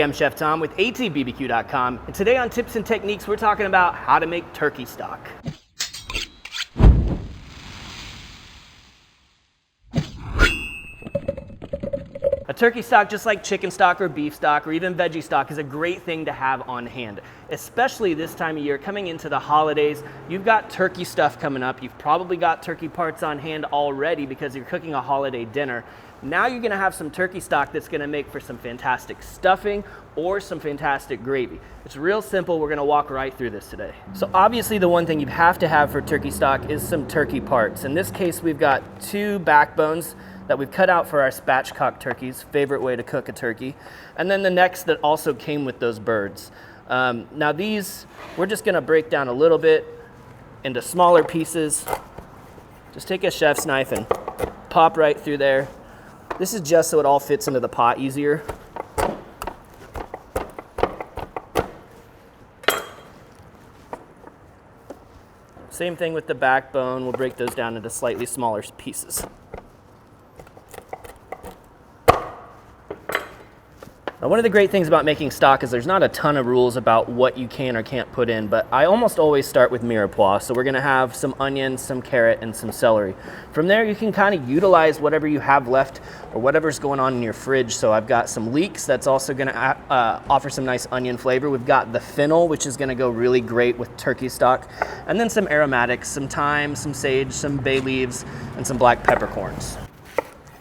I'm Chef Tom with atbbq.com, and today on Tips and Techniques, we're talking about how to make turkey stock. A turkey stock, just like chicken stock or beef stock or even veggie stock, is a great thing to have on hand, especially this time of year coming into the holidays. You've got turkey stuff coming up. You've probably got turkey parts on hand already because you're cooking a holiday dinner. Now you're gonna have some turkey stock that's gonna make for some fantastic stuffing or some fantastic gravy. It's real simple. We're gonna walk right through this today. So obviously the one thing you have to have for turkey stock is some turkey parts. In this case, we've got 2 backbones that we've cut out for our spatchcock turkeys, favorite way to cook a turkey. And then the necks that also came with those birds. Now these, we're just gonna break down a little bit into smaller pieces. Just take a chef's knife and pop right through there. This is just so it all fits into the pot easier. Same thing with the backbone. We'll break those down into slightly smaller pieces. Now, one of the great things about making stock is there's not a ton of rules about what you can or can't put in, but I almost always start with mirepoix. So we're gonna have some onions, some carrot, and some celery. From there, you can kind of utilize whatever you have left or whatever's going on in your fridge. So I've got some leeks that's also gonna offer some nice onion flavor. We've got the fennel, which is gonna go really great with turkey stock. And then some aromatics, some thyme, some sage, some bay leaves, and some black peppercorns.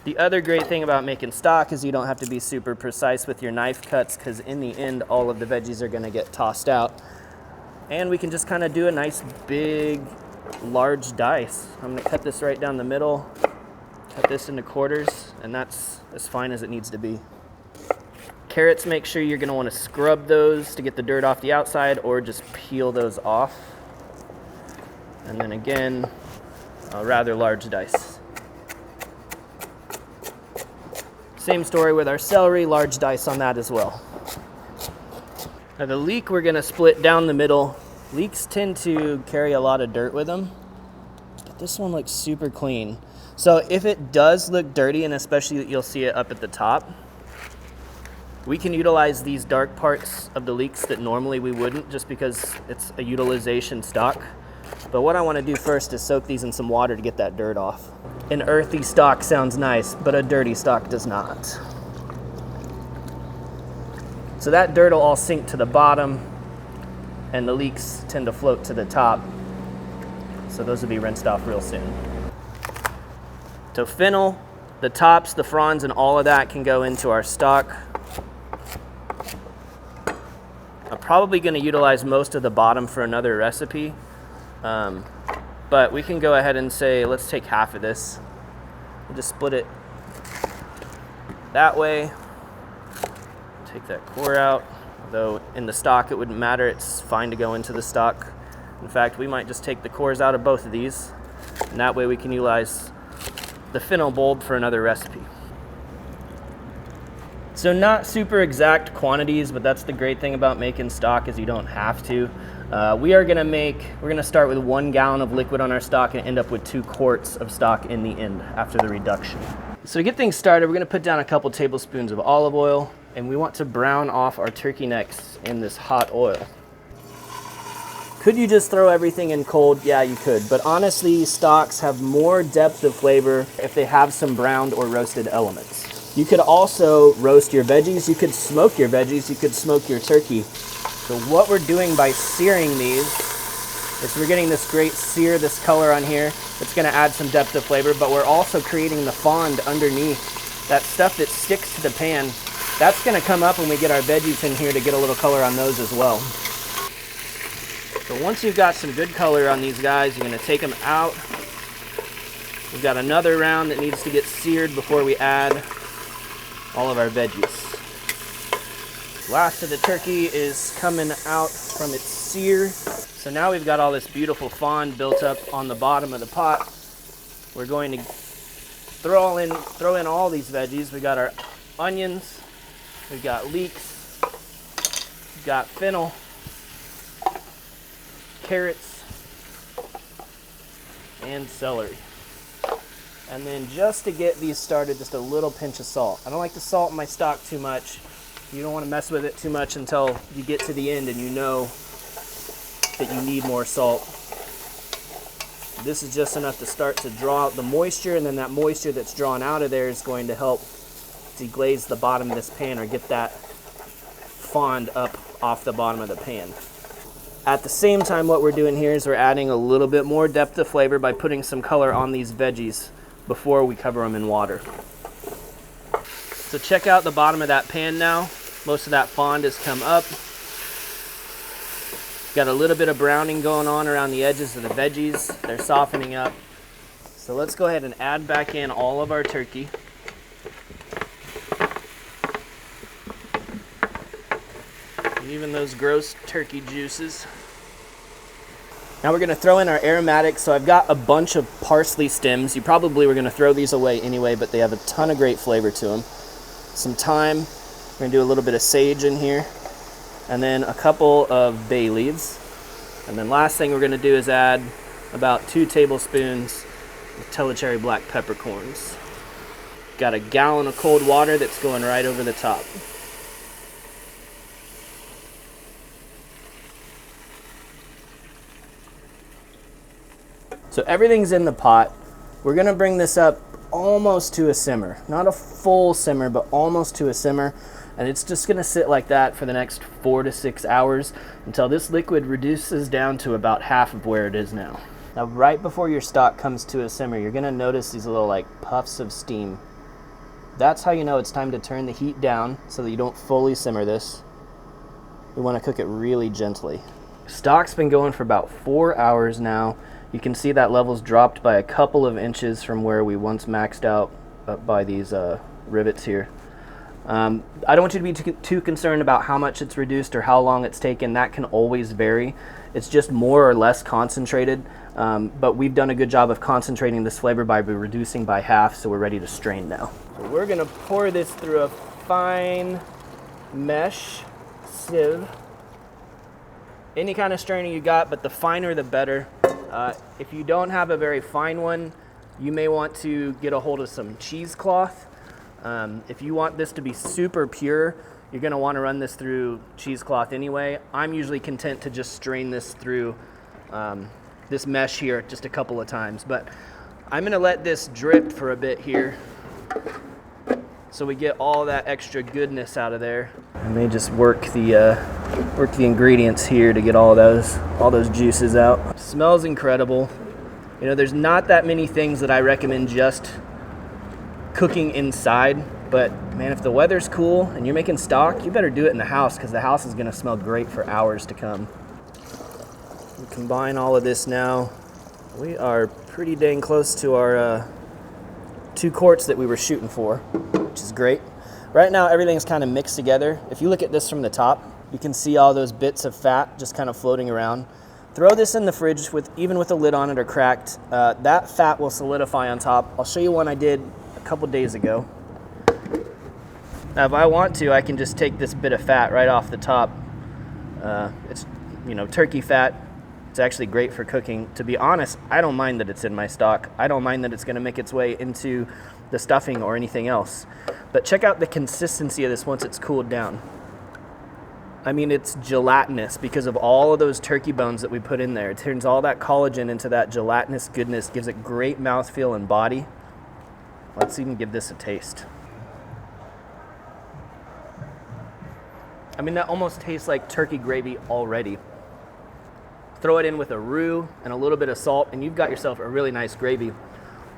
The other great thing about making stock is you don't have to be super precise with your knife cuts, because in the end, all of the veggies are gonna get tossed out. And we can just kind of do a nice big, large dice. I'm gonna cut this right down the middle, cut this into quarters, and that's as fine as it needs to be. Carrots, make sure you're gonna wanna scrub those to get the dirt off the outside, or just peel those off. And then again, a rather large dice. Same story with our celery, large dice on that as well. Now the leek we're gonna split down the middle. Leeks tend to carry a lot of dirt with them, but this one looks super clean. So if it does look dirty, and especially that you'll see it up at the top, we can utilize these dark parts of the leeks that normally we wouldn't, just because it's a utilization stock. But what I want to do first is soak these in some water to get that dirt off. An earthy stock sounds nice, but a dirty stock does not. So that dirt will all sink to the bottom, and the leeks tend to float to the top. So those will be rinsed off real soon. So fennel, the tops, the fronds, and all of that can go into our stock. I'm probably going to utilize most of the bottom for another recipe. But we can go ahead and say, let's take half of this. We'll just split it that way. Take that core out. Though in the stock it wouldn't matter, it's fine to go into the stock. In fact, we might just take the cores out of both of these, and that way we can utilize the fennel bulb for another recipe. So not super exact quantities, but that's the great thing about making stock is you don't have to. We're gonna start with 1 gallon of liquid on our stock and end up with 2 quarts of stock in the end after the reduction. So to get things started, we're gonna put down a couple tablespoons of olive oil, and we want to brown off our turkey necks in this hot oil. Could you just throw everything in cold? Yeah, you could, but honestly, stocks have more depth of flavor if they have some browned or roasted elements. You could also roast your veggies, you could smoke your veggies, you could smoke your turkey. So what we're doing by searing these is we're getting this great sear, this color on here. It's gonna add some depth of flavor, but we're also creating the fond underneath. That stuff that sticks to the pan, that's gonna come up when we get our veggies in here to get a little color on those as well. So once you've got some good color on these guys, you're gonna take them out. We've got another round that needs to get seared before we add all of our veggies. Last of the turkey is coming out from its sear. So now we've got all this beautiful fond built up on the bottom of the pot. We're going to throw in all these veggies. We got our onions, we've got leeks, we've got fennel, carrots, and celery. And then just to get these started, just a little pinch of salt. I don't like to salt my stock too much, You don't want to mess with it too much until you get to the end and you know that you need more salt. This is just enough to start to draw out the moisture, and then that moisture that's drawn out of there is going to help deglaze the bottom of this pan, or get that fond up off the bottom of the pan. At the same time, what we're doing here is we're adding a little bit more depth of flavor by putting some color on these veggies before we cover them in water. So check out the bottom of that pan now. Most of that fond has come up. Got a little bit of browning going on around the edges of the veggies. They're softening up. So let's go ahead and add back in all of our turkey. And even those gross turkey juices. Now we're gonna throw in our aromatics. So I've got a bunch of parsley stems. You probably were gonna throw these away anyway, but they have a ton of great flavor to them. Some thyme. We're gonna do a little bit of sage in here, and then a couple of bay leaves. And then last thing we're gonna do is add about 2 tablespoons of Telecherry black peppercorns. Got a gallon of cold water that's going right over the top. So everything's in the pot. We're gonna bring this up almost to a simmer. Not a full simmer, but almost to a simmer. And it's just gonna sit like that for the next 4 to 6 hours until this liquid reduces down to about half of where it is now. Now, right before your stock comes to a simmer, you're gonna notice these little like puffs of steam. That's how you know it's time to turn the heat down so that you don't fully simmer this. We wanna cook it really gently. Stock's been going for about 4 hours now. You can see that level's dropped by a couple of inches from where we once maxed out up by these rivets here. I don't want you to be too concerned about how much it's reduced or how long it's taken. That can always vary. It's just more or less concentrated, but we've done a good job of concentrating this flavor by reducing by half, so we're ready to strain now. So we're gonna pour this through a fine mesh sieve. Any kind of strainer you got, but the finer the better. If you don't have a very fine one, you may want to get a hold of some cheesecloth. If you want this to be super pure, you're gonna wanna run this through cheesecloth anyway. I'm usually content to just strain this through this mesh here just a couple of times, but I'm gonna let this drip for a bit here so we get all that extra goodness out of there. I may just work the ingredients here to get all those juices out. Smells incredible. You know, there's not that many things that I recommend just cooking inside, but man, if the weather's cool and you're making stock, you better do it in the house, because the house is gonna smell great for hours to come. We combine all of this now. We are pretty dang close to our 2 quarts that we were shooting for, which is great. Right now, everything's kind of mixed together. If you look at this from the top, you can see all those bits of fat just kind of floating around. Throw this in the fridge even with the lid on it or cracked. That fat will solidify on top. I'll show you one I did a couple days ago. Now, if I want to, I can just take this bit of fat right off the top. It's, you know, turkey fat. It's actually great for cooking. To be honest, I don't mind that it's in my stock. I don't mind that it's gonna make its way into the stuffing or anything else. But check out the consistency of this once it's cooled down. I mean, it's gelatinous because of all of those turkey bones that we put in there. It turns all that collagen into that gelatinous goodness, gives it great mouthfeel and body. Let's even give this a taste. I mean, that almost tastes like turkey gravy already. Throw it in with a roux and a little bit of salt, and you've got yourself a really nice gravy.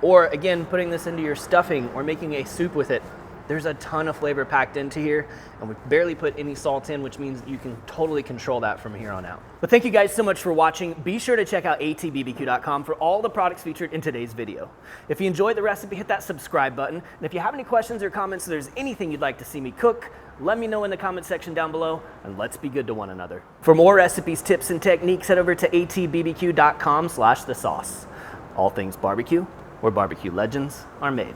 Or again, putting this into your stuffing or making a soup with it. There's a ton of flavor packed into here, and we barely put any salt in, which means you can totally control that from here on out. But thank you guys so much for watching. Be sure to check out atbbq.com for all the products featured in today's video. If you enjoyed the recipe, hit that subscribe button. And if you have any questions or comments, or there's anything you'd like to see me cook, let me know in the comment section down below, and let's be good to one another. For more recipes, tips, and techniques, head over to atbbq.com/thesauce. All things barbecue, where barbecue legends are made.